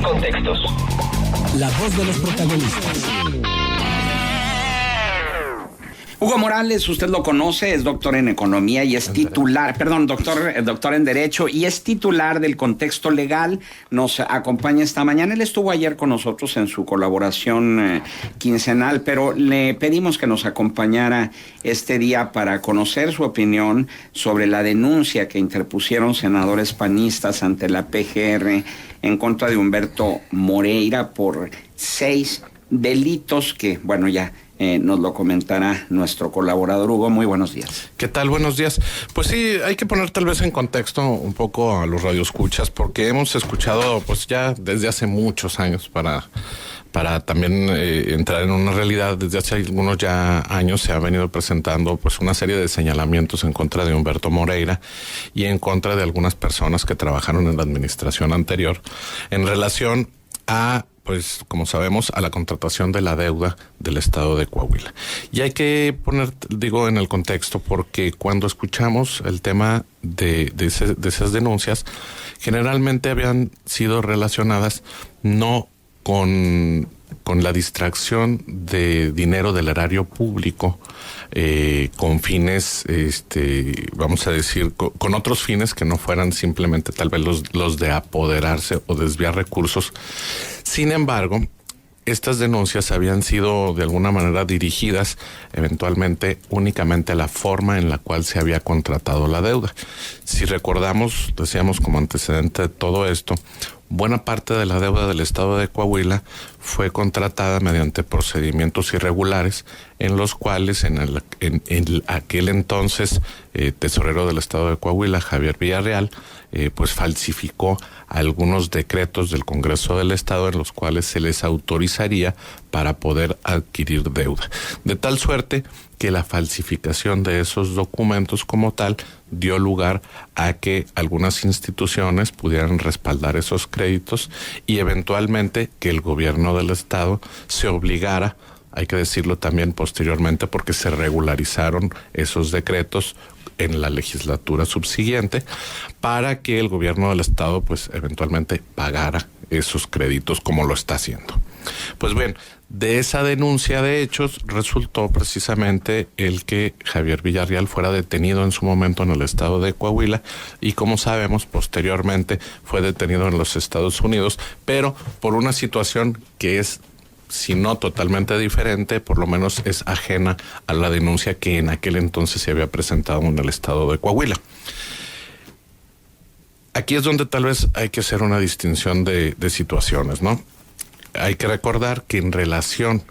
Contextos. La voz de los protagonistas. Hugo Morales, usted lo conoce, es doctor en economía y es titular, doctor en derecho y es titular del Contexto Legal. Nos acompaña esta mañana. Él estuvo ayer con nosotros en su colaboración quincenal, pero le pedimos que nos acompañara este día para conocer su opinión sobre la denuncia que interpusieron senadores panistas ante la PGR en contra de Humberto Moreira por 6 delitos que, bueno, ya nos lo comentará nuestro colaborador Hugo. Muy buenos días. ¿Qué tal? Buenos días. Pues sí, hay que poner tal vez en contexto un poco a los radioescuchas, porque hemos escuchado pues ya desde hace muchos años para también entrar en una realidad. Desde hace algunos ya años se ha venido presentando pues una serie de señalamientos en contra de Humberto Moreira y en contra de algunas personas que trabajaron en la administración anterior en relación a, pues como sabemos, a la contratación de la deuda del estado de Coahuila. Y hay que poner, digo, en el contexto, porque cuando escuchamos el tema de esas denuncias, generalmente habían sido relacionadas no con la distracción de dinero del erario público, con fines, vamos a decir, con otros fines que no fueran simplemente tal vez los de apoderarse o desviar recursos. Sin embargo, estas denuncias habían sido de alguna manera dirigidas eventualmente únicamente a la forma en la cual se había contratado la deuda. Si recordamos, decíamos como antecedente de todo esto, buena parte de la deuda del estado de Coahuila fue contratada mediante procedimientos irregulares en los cuales en aquel entonces tesorero del estado de Coahuila, Javier Villarreal, pues falsificó algunos decretos del Congreso del Estado en los cuales se les autorizaría para poder adquirir deuda. De tal suerte que la falsificación de esos documentos como tal dio lugar a que algunas instituciones pudieran respaldar esos créditos y eventualmente que el gobierno del Estado se obligara, hay que decirlo también posteriormente porque se regularizaron esos decretos en la legislatura subsiguiente, para que el gobierno del Estado pues eventualmente pagara esos créditos como lo está haciendo. Pues bien, de esa denuncia de hechos resultó precisamente el que Javier Villarreal fuera detenido en su momento en el estado de Coahuila y, como sabemos, posteriormente fue detenido en los Estados Unidos, pero por una situación que es, si no totalmente diferente, por lo menos es ajena a la denuncia que en aquel entonces se había presentado en el estado de Coahuila. Aquí es donde tal vez hay que hacer una distinción de situaciones, ¿no? Hay que recordar que en relación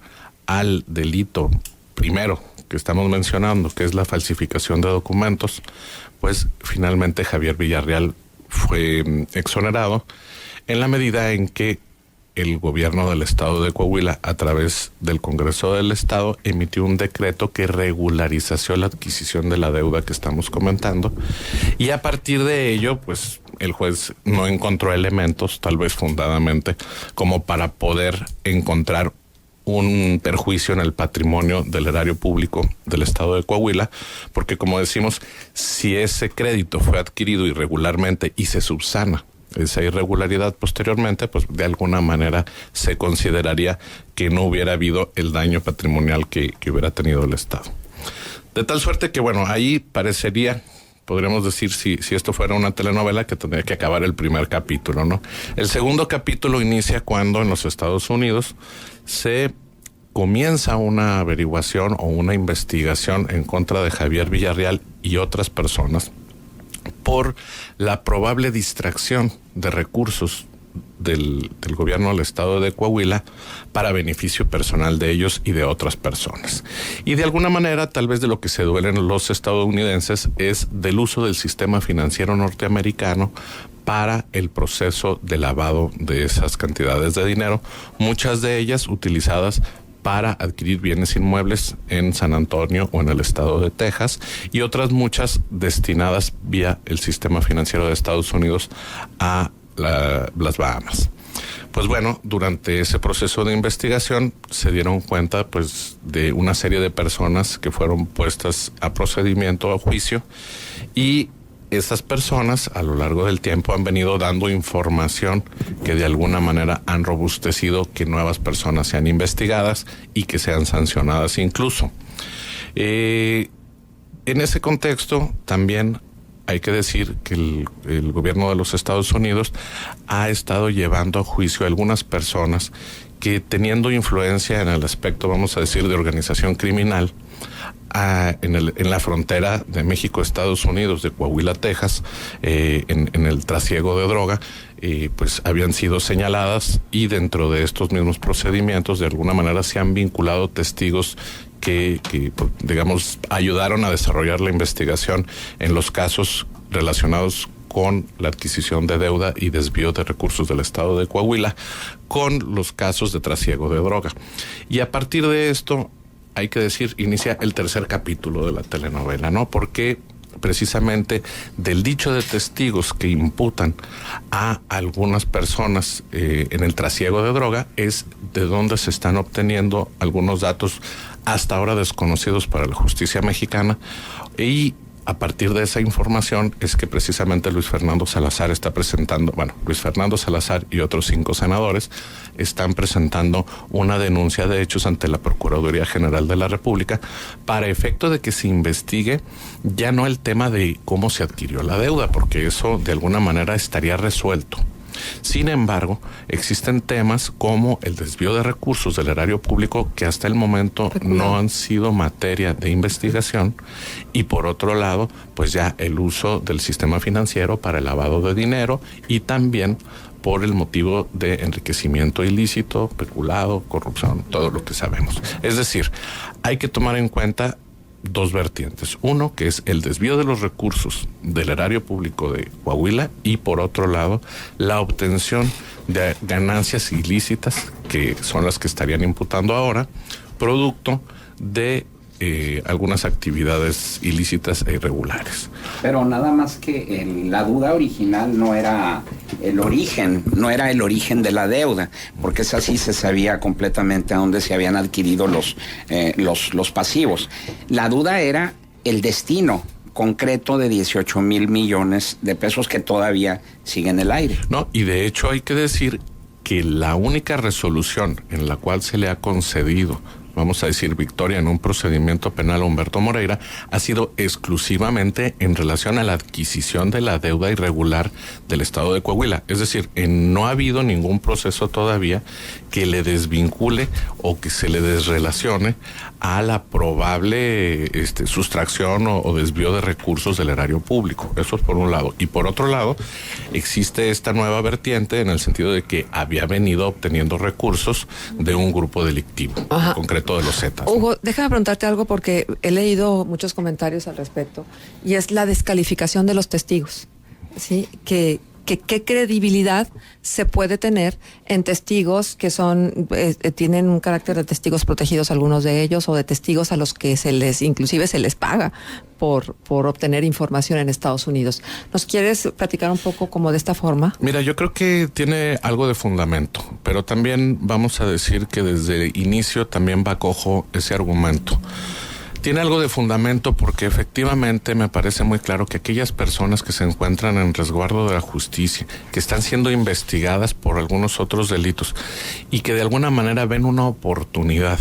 al delito primero que estamos mencionando, que es la falsificación de documentos, pues finalmente Javier Villarreal fue exonerado en la medida en que el gobierno del estado de Coahuila, a través del Congreso del Estado, emitió un decreto que regularizó la adquisición de la deuda que estamos comentando, y a partir de ello, pues el juez no encontró elementos, tal vez fundadamente, como para poder encontrar un perjuicio en el patrimonio del erario público del estado de Coahuila, porque, como decimos, si ese crédito fue adquirido irregularmente y se subsana esa irregularidad posteriormente, pues de alguna manera se consideraría que no hubiera habido el daño patrimonial que hubiera tenido el Estado. De tal suerte que, bueno, ahí parecería, podríamos decir, si esto fuera una telenovela, que tendría que acabar el primer capítulo, ¿no? El segundo capítulo inicia cuando en los Estados Unidos se comienza una averiguación o una investigación en contra de Javier Villarreal y otras personas por la probable distracción de recursos del gobierno del estado de Coahuila para beneficio personal de ellos y de otras personas. Y de alguna manera, tal vez de lo que se duelen los estadounidenses es del uso del sistema financiero norteamericano para el proceso de lavado de esas cantidades de dinero, muchas de ellas utilizadas para adquirir bienes inmuebles en San Antonio o en el estado de Texas, y otras muchas destinadas vía el sistema financiero de Estados Unidos a las Bahamas. Pues bueno, durante ese proceso de investigación se dieron cuenta pues de una serie de personas que fueron puestas a procedimiento, a juicio, y esas personas a lo largo del tiempo han venido dando información que de alguna manera han robustecido que nuevas personas sean investigadas y que sean sancionadas incluso. En ese contexto también hay que decir que el gobierno de los Estados Unidos ha estado llevando a juicio a algunas personas que, teniendo influencia en el aspecto, vamos a decir, de organización criminal, en la frontera de México-Estados Unidos, de Coahuila, Texas, en el trasiego de droga, pues habían sido señaladas, y dentro de estos mismos procedimientos de alguna manera se han vinculado testigos que digamos, ayudaron a desarrollar la investigación en los casos relacionados con la adquisición de deuda y desvío de recursos del estado de Coahuila, con los casos de trasiego de droga. Y a partir de esto, hay que decir, inicia el tercer capítulo de la telenovela, ¿no? Porque precisamente del dicho de testigos que imputan a algunas personas en el trasiego de droga es de donde se están obteniendo algunos datos hasta ahora desconocidos para la justicia mexicana, y a partir de esa información es que precisamente Luis Fernando Salazar está presentando, Luis Fernando Salazar y otros 5 senadores están presentando una denuncia de hechos ante la Procuraduría General de la República para efecto de que se investigue ya no el tema de cómo se adquirió la deuda, porque eso de alguna manera estaría resuelto. Sin embargo, existen temas como el desvío de recursos del erario público que hasta el momento no han sido materia de investigación, y por otro lado, pues ya el uso del sistema financiero para el lavado de dinero, y también por el motivo de enriquecimiento ilícito, peculado, corrupción, todo lo que sabemos. Es decir, hay que tomar en cuenta 2 vertientes. Uno, que es el desvío de los recursos del erario público de Coahuila, y por otro lado, la obtención de ganancias ilícitas, que son las que estarían imputando ahora, producto de algunas actividades ilícitas e irregulares. Pero nada más que la duda original no era el origen de la deuda, porque esa sí se sabía completamente a dónde se habían adquirido los pasivos. La duda era el destino concreto de 18,000 millones de pesos que todavía sigue en el aire. No, y de hecho hay que decir que la única resolución en la cual se le ha concedido, vamos a decir, victoria en un procedimiento penal a Humberto Moreira, ha sido exclusivamente en relación a la adquisición de la deuda irregular del estado de Coahuila. Es decir, no ha habido ningún proceso todavía que le desvincule o que se le desrelacione a la probable sustracción o desvío de recursos del erario público. Eso es por un lado. Y por otro lado, existe esta nueva vertiente en el sentido de que había venido obteniendo recursos de un grupo delictivo, en concreto de los Zetas. Hugo, déjame preguntarte algo, porque he leído muchos comentarios al respecto, y es la descalificación de los testigos, ¿sí? ¿Qué credibilidad se puede tener en testigos que tienen un carácter de testigos protegidos, algunos de ellos, o de testigos a los que inclusive se les paga por obtener información en Estados Unidos? ¿Nos quieres platicar un poco como de esta forma? Mira, yo creo que tiene algo de fundamento, pero también vamos a decir que desde el inicio también va cojo ese argumento. Tiene algo de fundamento porque efectivamente me parece muy claro que aquellas personas que se encuentran en resguardo de la justicia, que están siendo investigadas por algunos otros delitos y que de alguna manera ven una oportunidad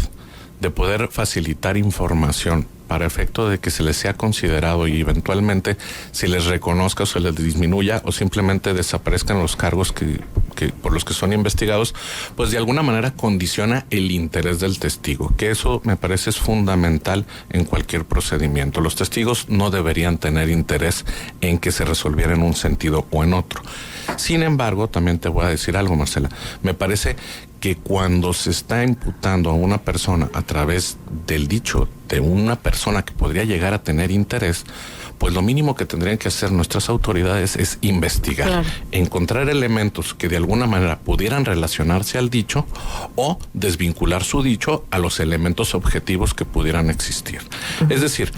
de poder facilitar información para efecto de que se les sea considerado y eventualmente se les reconozca o se les disminuya o simplemente desaparezcan los cargos que por los que son investigados, pues de alguna manera condiciona el interés del testigo, que eso me parece es fundamental en cualquier procedimiento. Los testigos no deberían tener interés en que se resolviera en un sentido o en otro. Sin embargo, también te voy a decir algo, Marcela, me parece que cuando se está imputando a una persona a través del dicho de una persona que podría llegar a tener interés, pues lo mínimo que tendrían que hacer nuestras autoridades es investigar, claro, encontrar elementos que de alguna manera pudieran relacionarse al dicho o desvincular su dicho a los elementos objetivos que pudieran existir. Es decir,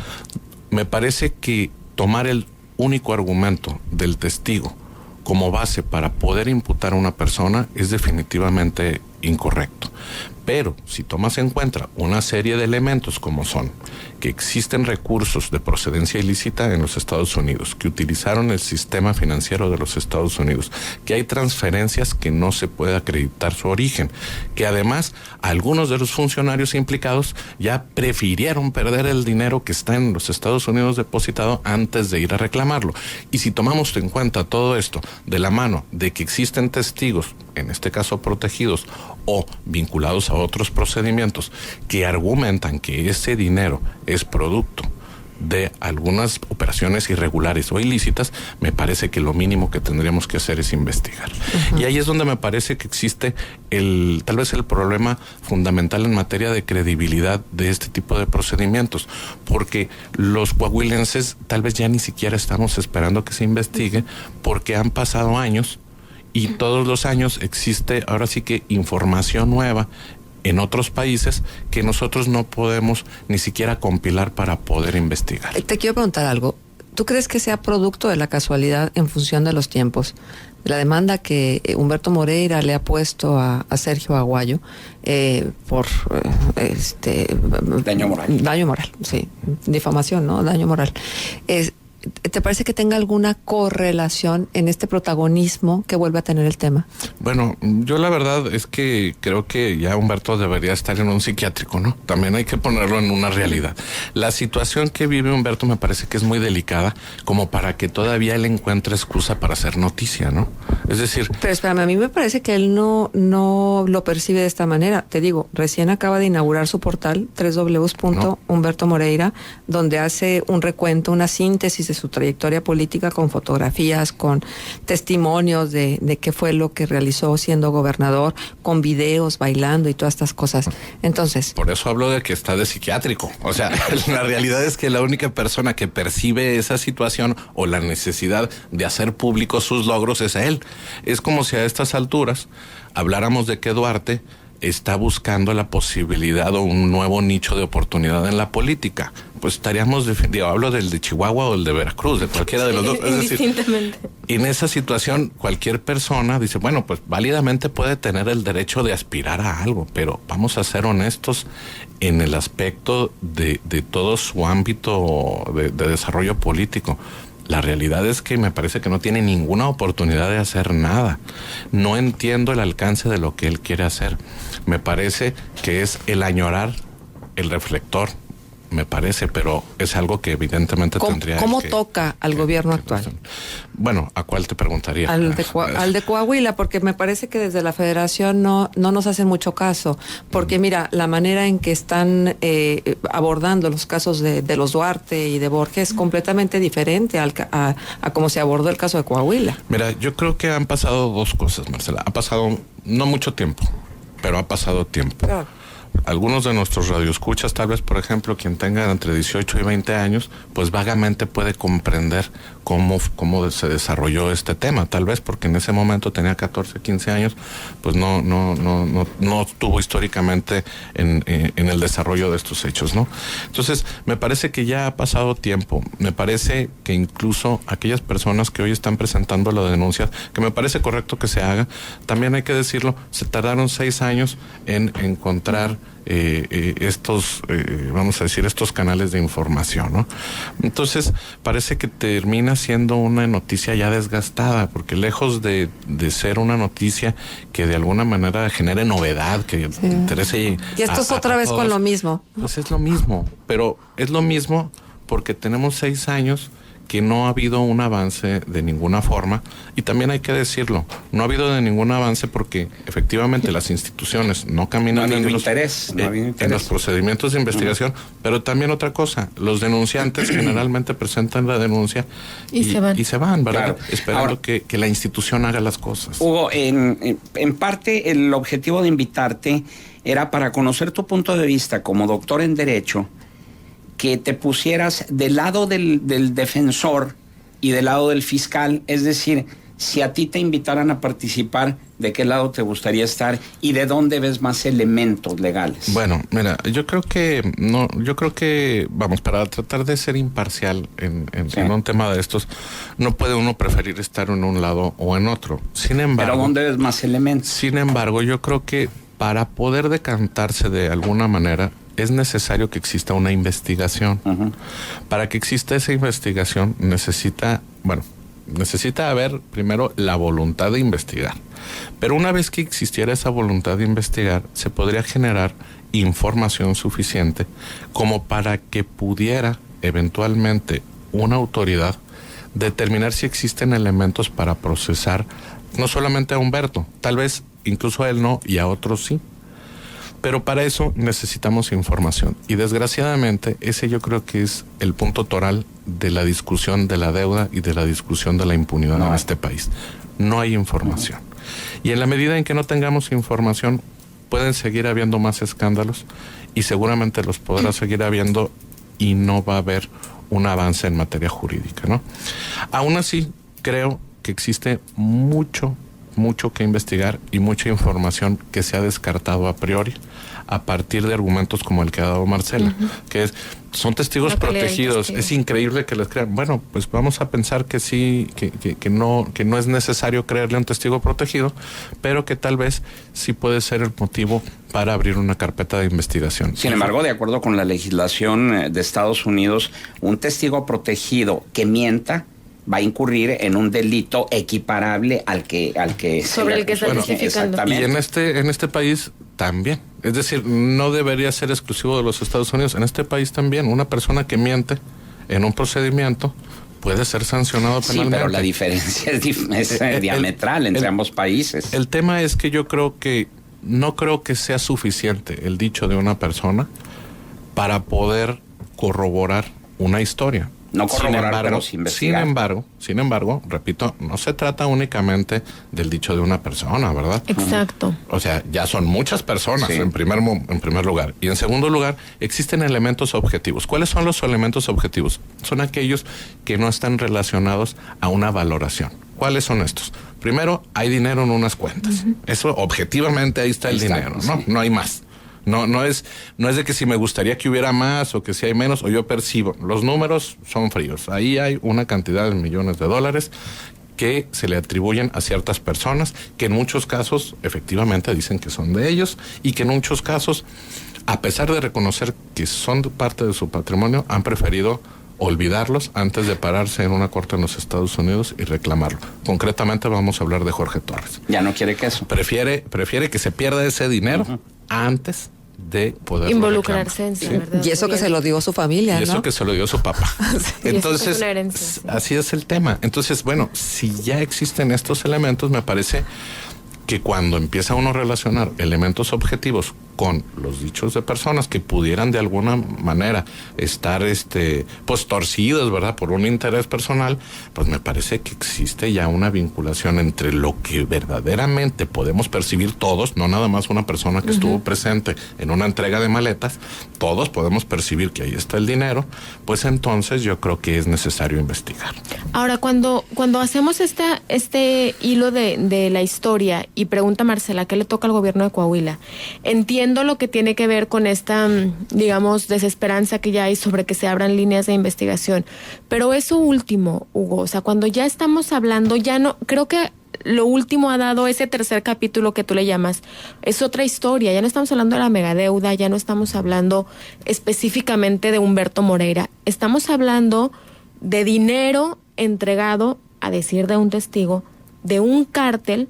me parece que tomar el único argumento del testigo como base para poder imputar a una persona es definitivamente incorrecto. Pero si tomas en cuenta una serie de elementos como son que existen recursos de procedencia ilícita en los Estados Unidos, que utilizaron el sistema financiero de los Estados Unidos, que hay transferencias que no se puede acreditar su origen, que además algunos de los funcionarios implicados ya prefirieron perder el dinero que está en los Estados Unidos depositado antes de ir a reclamarlo. Y si tomamos en cuenta todo esto de la mano de que existen testigos, en este caso protegidos o vinculados a otros procedimientos, que argumentan que ese dinero es producto de algunas operaciones irregulares o ilícitas, me parece que lo mínimo que tendríamos que hacer es investigar. Y ahí es donde me parece que existe tal vez el problema fundamental en materia de credibilidad de este tipo de procedimientos, porque los coahuilenses tal vez ya ni siquiera estamos esperando que se investigue, porque han pasado años y todos los años existe ahora sí que información nueva en otros países que nosotros no podemos ni siquiera compilar para poder investigar. Te quiero preguntar algo. ¿Tú crees que sea producto de la casualidad en función de los tiempos, de la demanda que Humberto Moreira le ha puesto a Sergio Aguayo por daño moral? Daño moral, sí. Difamación, ¿no? Daño moral. ¿Te parece que tenga alguna correlación en este protagonismo que vuelve a tener el tema? Bueno, yo la verdad es que creo que ya Humberto debería estar en un psiquiátrico, ¿no? También hay que ponerlo en una realidad. La situación que vive Humberto me parece que es muy delicada como para que todavía él encuentre excusa para hacer noticia, ¿no? Es decir... Pero espérame, a mí me parece que él no lo percibe de esta manera. Te digo, recién acaba de inaugurar su portal, www.Humberto Moreira, donde hace un recuento, una síntesis de su trayectoria política con fotografías, con testimonios de qué fue lo que realizó siendo gobernador, con videos, bailando y todas estas cosas. Entonces... Por eso hablo de que está de psiquiátrico. O sea, la realidad es que la única persona que percibe esa situación o la necesidad de hacer públicos sus logros es él. Es como si a estas alturas habláramos de que Duarte está buscando la posibilidad o un nuevo nicho de oportunidad en la política. Pues estaríamos, hablo del de Chihuahua o el de Veracruz, de cualquiera de los dos. Es decir, en esa situación cualquier persona dice, bueno, pues válidamente puede tener el derecho de aspirar a algo, pero vamos a ser honestos en el aspecto de todo su ámbito de desarrollo político. La realidad es que me parece que no tiene ninguna oportunidad de hacer nada. No entiendo el alcance de lo que él quiere hacer. Me parece que es el añorar el reflector, me parece, pero es algo que evidentemente tendría que... ¿Cómo toca al gobierno actual? Bueno, ¿a cuál te preguntaría? Al de Coahuila, porque me parece que desde la Federación no nos hacen mucho caso, porque mira, la manera en que están abordando los casos de los Duarte y de Borges es completamente diferente a cómo se abordó el caso de Coahuila. Mira, yo creo que han pasado dos cosas, Marcela. Ha pasado no mucho tiempo, pero ha pasado tiempo. Claro. Algunos de nuestros radioescuchas, tal vez, por ejemplo, quien tenga entre 18 y 20 años, pues vagamente puede comprender cómo se desarrolló este tema, tal vez porque en ese momento tenía 14, 15 años, pues no estuvo históricamente en el desarrollo de estos hechos, ¿no? Entonces, me parece que ya ha pasado tiempo, me parece que incluso aquellas personas que hoy están presentando la denuncia, que me parece correcto que se haga, también hay que decirlo, se tardaron 6 años en encontrar estos canales de información, ¿no? Entonces, parece que termina siendo una noticia ya desgastada, porque lejos de ser una noticia que de alguna manera genere novedad, que interese... Y esto es otra vez todos, con lo mismo. Pues es lo mismo, pero es lo mismo porque tenemos 6 años que no ha habido un avance de ninguna forma, y también hay que decirlo, no ha habido de ningún avance porque efectivamente las instituciones no caminan en los procedimientos de investigación, pero también otra cosa, los denunciantes generalmente presentan la denuncia y se van, ¿verdad? Claro. Esperando ahora, que la institución haga las cosas. Hugo, en parte el objetivo de invitarte era para conocer tu punto de vista como doctor en Derecho, que te pusieras del lado del defensor y del lado del fiscal, es decir, si a ti te invitaran a participar, ¿de qué lado te gustaría estar y de dónde ves más elementos legales? Bueno, mira, yo creo que, vamos, para tratar de ser imparcial en un tema de estos, no puede uno preferir estar en un lado o en otro. Sin embargo, ¿pero dónde ves más elementos? Sin embargo, yo creo que para poder decantarse de alguna manera, es necesario que exista una investigación. Para que exista esa investigación necesita haber primero la voluntad de investigar. Pero una vez que existiera esa voluntad de investigar, se podría generar información suficiente como para que pudiera eventualmente una autoridad determinar si existen elementos para procesar no solamente a Humberto, tal vez incluso a él no y a otros sí. Pero para eso necesitamos información. Y desgraciadamente ese yo creo que es el punto toral de la discusión de la deuda y de la discusión de la impunidad en este país. No hay información. Y en la medida en que no tengamos información, pueden seguir habiendo más escándalos y seguramente los podrá seguir habiendo y no va a haber un avance en materia jurídica, ¿no? Aún así, creo que existe mucho que investigar y mucha información que se ha descartado a priori a partir de argumentos como el que ha dado Marcela, que son testigos protegidos. Es increíble que les crean. Bueno, pues vamos a pensar que sí, que no es necesario creerle a un testigo protegido, pero que tal vez sí puede ser el motivo para abrir una carpeta de investigación. Sin embargo, de acuerdo con la legislación de Estados Unidos, un testigo protegido que mienta va a incurrir en un delito equiparable al que sobre el que está testificando. Y en este país también. Es decir, no debería ser exclusivo de los Estados Unidos. En este país también, una persona que miente en un procedimiento puede ser sancionado penalmente. Sí, pero la diferencia es diametral entre ambos países. El tema es que yo no creo que sea suficiente el dicho de una persona para poder corroborar una historia. No corroborar, pero sin investigar. Sin embargo, repito, no se trata únicamente del dicho de una persona, ¿verdad? Exacto. O sea, ya son muchas personas, sí, en primer lugar. Y en segundo lugar, existen elementos objetivos. ¿Cuáles son los elementos objetivos? Son aquellos que no están relacionados a una valoración. ¿Cuáles son estos? Primero, hay dinero en unas cuentas. Eso, objetivamente, ahí está el dinero, ¿no? Sí. No hay más. No es de que si me gustaría que hubiera más o que si hay menos o yo percibo. Los números son fríos. Ahí hay una cantidad de millones de dólares que se le atribuyen a ciertas personas que en muchos casos efectivamente dicen que son de ellos y que en muchos casos, a pesar de reconocer que son parte de su patrimonio, han preferido olvidarlos antes de pararse en una corte en los Estados Unidos y reclamarlo. Concretamente vamos a hablar de Jorge Torres. Ya no quiere que eso. Prefiere que se pierda ese dinero antes de poder involucrarse en sí, ¿verdad? Y eso que se lo dio su familia, y eso, ¿no? Que se lo dio su papá. Sí. Entonces, es herencia, sí. Así es el tema. Entonces, bueno, si ya existen estos elementos, me parece que cuando empieza uno a relacionar elementos objetivos con los dichos de personas que pudieran de alguna manera estar pues torcidos, ¿verdad?, por un interés personal, pues me parece que existe ya una vinculación entre lo que verdaderamente podemos percibir todos, no nada más una persona que estuvo presente en una entrega de maletas, todos podemos percibir que ahí está el dinero, pues entonces yo creo que es necesario investigar. Ahora, cuando hacemos este hilo de la historia y pregunta Marcela, ¿qué le toca al gobierno de Coahuila? Entiendo lo que tiene que ver con esta, digamos, desesperanza que ya hay sobre que se abran líneas de investigación. Pero eso último, Hugo, o sea, cuando ya estamos hablando, ya no, creo que lo último ha dado ese tercer capítulo que tú le llamas, es otra historia, ya no estamos hablando de la megadeuda, ya no estamos hablando específicamente de Humberto Moreira, estamos hablando de dinero entregado, a decir de un testigo, de un cártel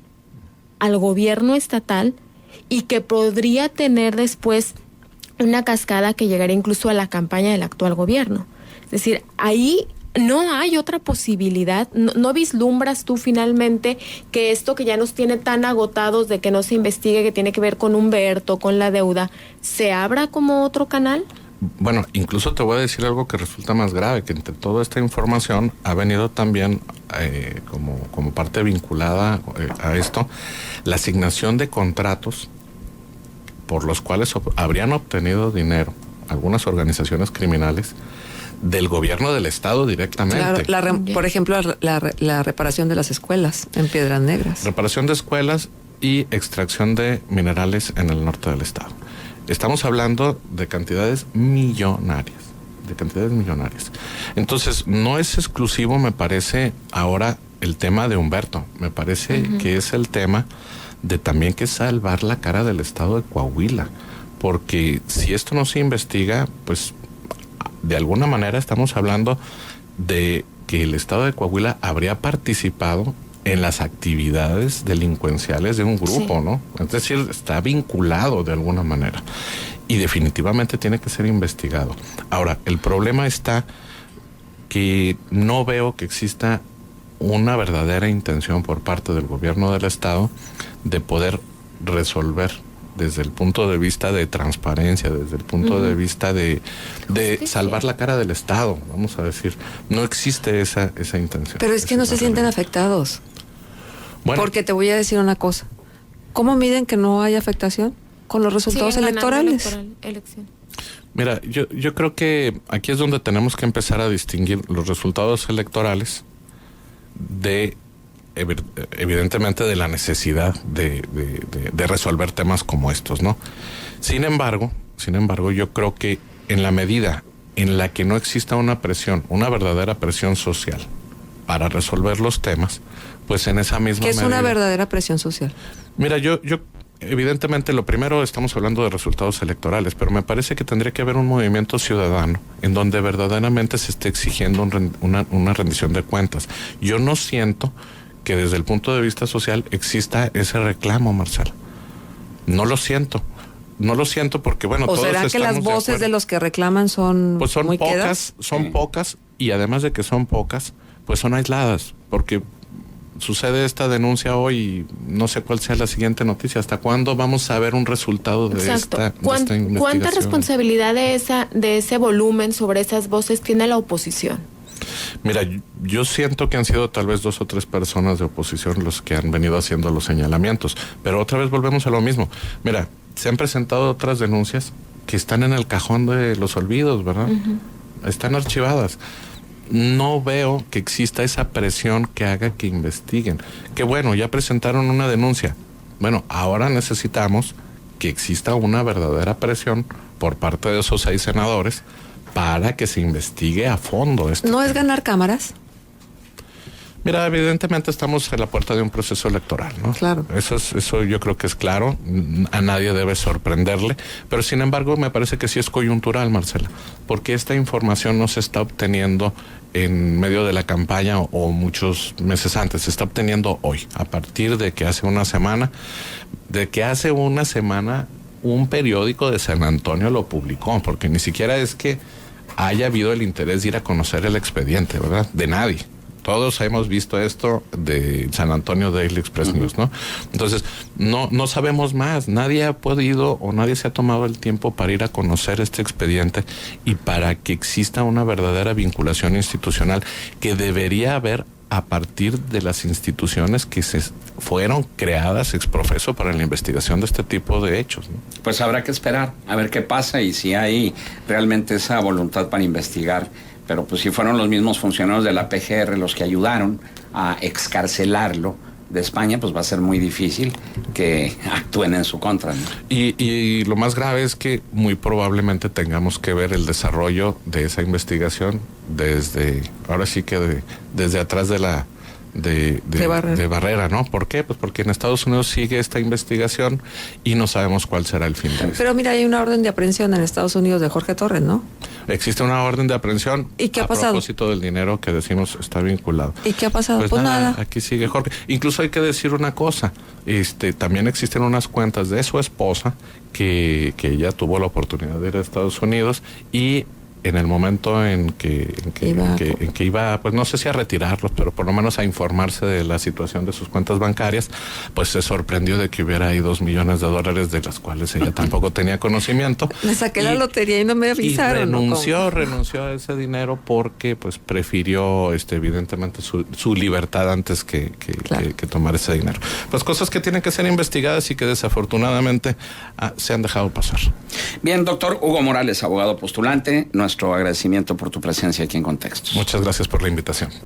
al gobierno estatal y que podría tener después una cascada que llegaría incluso a la campaña del actual gobierno. Es decir, ahí no hay otra posibilidad, no vislumbras tú finalmente que esto que ya nos tiene tan agotados de que no se investigue, que tiene que ver con Humberto, con la deuda, ¿se abra como otro canal? Bueno, incluso te voy a decir algo que resulta más grave, que entre toda esta información ha venido también como parte vinculada a esto, la asignación de contratos por los cuales habrían obtenido dinero algunas organizaciones criminales del gobierno del estado directamente. Claro, por ejemplo, la reparación de las escuelas en Piedras Negras. Reparación de escuelas y extracción de minerales en el norte del estado. Estamos hablando de cantidades millonarias. Entonces, no es exclusivo, me parece, ahora el tema de Humberto. Me parese que es el tema de también que salvar la cara del estado de Coahuila, porque si esto no se investiga, pues de alguna manera estamos hablando de que el estado de Coahuila habría participado en las actividades delincuenciales de un grupo, sí, ¿no? Es decir, está vinculado de alguna manera y definitivamente tiene que ser investigado. Ahora, el problema está que no veo que exista una verdadera intención por parte del gobierno del estado de poder resolver desde el punto de vista de transparencia, desde el punto de vista de salvar la cara del estado, vamos a decir. No existe esa intención. Pero es que no se sienten afectados. Bueno, Porque te voy a decir una cosa. ¿Cómo miden que no hay afectación? Con los resultados Siguen ganando electorales. elección. mira, yo creo que aquí es donde tenemos que empezar a distinguir los resultados electorales de, evidentemente, de la necesidad de resolver temas como estos, ¿no? Sin embargo, yo creo que en la medida en la que no exista una presión, una verdadera presión social para resolver los temas, pues en esa misma ¿Qué es medida, una verdadera presión social? Mira, yo evidentemente lo primero estamos hablando de resultados electorales, pero me parece que tendría que haber un movimiento ciudadano en donde verdaderamente se esté exigiendo una rendición de cuentas. Yo no siento que desde el punto de vista social exista ese reclamo, Marcela. No lo siento. No lo siento porque, bueno, ¿O todos será que estamos las voces de los que reclaman son, pues son muy pocas, quedas? son pocas, y además de que son pocas, pues son aisladas, porque sucede esta denuncia hoy y no sé cuál sea la siguiente noticia. ¿Hasta cuándo vamos a ver un resultado de esta investigación? ¿Cuánta responsabilidad de ese volumen sobre esas voces tiene la oposición? Mira, yo siento que han sido tal vez 2 o 3 personas de oposición los que han venido haciendo los señalamientos, pero otra vez volvemos a lo mismo. Mira, se han presentado otras denuncias que están en el cajón de los olvidos, ¿verdad? Están archivadas. No veo que exista esa presión que haga que investiguen. Que bueno, ya presentaron una denuncia. Bueno, ahora necesitamos que exista una verdadera presión por parte de esos 6 senadores para que se investigue a fondo esto. ¿No es ganar cámaras? Mira, evidentemente estamos en la puerta de un proceso electoral, ¿no? Claro. Eso yo creo que es claro, a nadie debe sorprenderle, pero sin embargo me parece que sí es coyuntural, Marcela, porque esta información no se está obteniendo en medio de la campaña o muchos meses antes, se está obteniendo hoy, a partir de que hace una semana un periódico de San Antonio lo publicó, porque ni siquiera es que haya habido el interés de ir a conocer el expediente, ¿verdad? De nadie. Todos hemos visto esto de San Antonio Daily Express News, ¿no? Entonces, no sabemos más. Nadie ha podido o nadie se ha tomado el tiempo para ir a conocer este expediente y para que exista una verdadera vinculación institucional que debería haber a partir de las instituciones que se fueron creadas ex profeso para la investigación de este tipo de hechos, ¿no? Pues habrá que esperar a ver qué pasa y si hay realmente esa voluntad para investigar. Pero pues si fueron los mismos funcionarios de la PGR los que ayudaron a excarcelarlo de España, pues va a ser muy difícil que actúen en su contra, ¿no? Y lo más grave es que muy probablemente tengamos que ver el desarrollo de esa investigación desde atrás de Barrera, ¿no? ¿Por qué? Pues porque en Estados Unidos sigue esta investigación y no sabemos cuál será el fin de eso. Pero mira, hay una orden de aprehensión en Estados Unidos de Jorge Torres, ¿no? Existe una orden de aprehensión. ¿Y qué ha pasado? A propósito del dinero que decimos está vinculado. ¿Y qué ha pasado? Pues nada. Aquí sigue Jorge. Incluso hay que decir una cosa. También existen unas cuentas de su esposa que ella tuvo la oportunidad de ir a Estados Unidos y en el momento en que iba, pues no sé si a retirarlos, pero por lo menos a informarse de la situación de sus cuentas bancarias, pues se sorprendió de que hubiera ahí $2 millones de las cuales ella tampoco tenía conocimiento. Me saqué la lotería y no me avisaron. Y renunció a ese dinero porque pues prefirió evidentemente su libertad antes que tomar ese dinero. Pues cosas que tienen que ser investigadas y que desafortunadamente se han dejado pasar. Bien, doctor Hugo Morales, abogado postulante, nuestro agradecimiento por tu presencia aquí en Contextos. Muchas gracias por la invitación.